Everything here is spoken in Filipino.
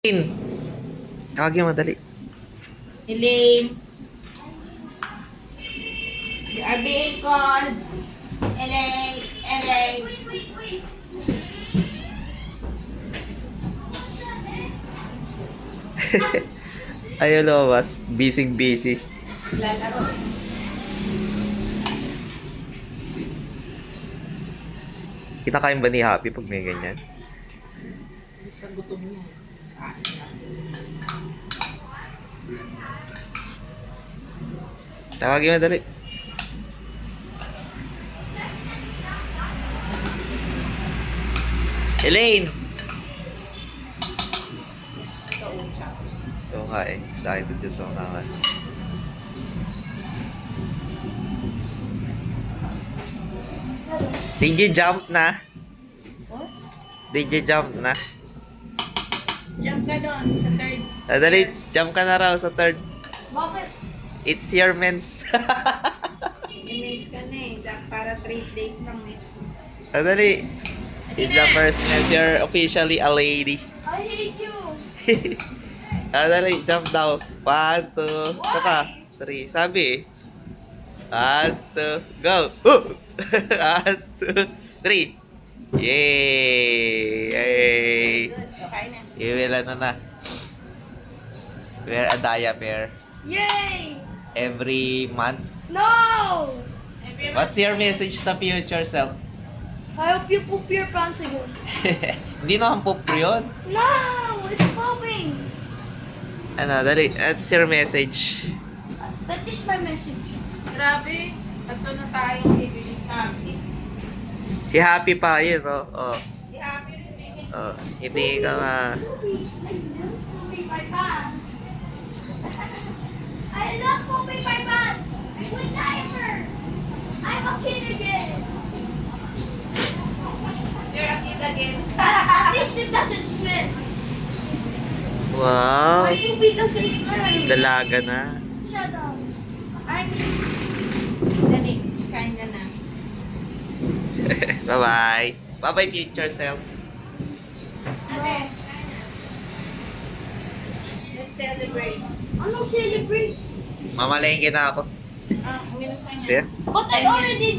Elaine. Tawagin mo, dali. Elaine. You are being called. Elaine. Elaine. Ayaw lumabas. Busy. Lalaro. Kinakain ba ni Happy pag may ganyan? Sa gutom niya. Tawagin mo, dali. Elaine! Kausap. Oo nga eh. Excited dyan sa mga DJ jump na. Oh? DJ jump na. Jump ka doon sa third. Dali, jump ka na raw sa third. Bakit? It's your mens. I-miss ka na eh. Para 3 days lang miss. Dali. It's the first mens. You're officially a lady. I hate you. Dali, jump daw. 1, 2, saka 3. Sabi eh. 1, 2, go! 1, 2, 3. Yay! Yay! Good. Okay na. Iwila na. Wear a diaper Yay! every month. No! What's your message to future self? I hope you poop your pants again. Hindi naman po yun. No! It's pooping! Ano, dali. What's your message? That is my message. Grabe. Tatlo na tayong bibili happy. Si Happy pa yun, oh. Oh. Si happy rin eh. Oh. Hindi ka ma... I love pooping my pants. I love pooping my pants. I would diaper. I'm a kid again. You're a kid again. At least it doesn't smell. Wow. My poopy doesn't smell. Dalaga na. Shut up. I'm... Dali. Kain ka na. Bye-bye. Bye-bye, future self. Ate. Let's celebrate. Anong celebrate? Mamalengke na ako. Ah, uminom ka niya. Sige. But I already did.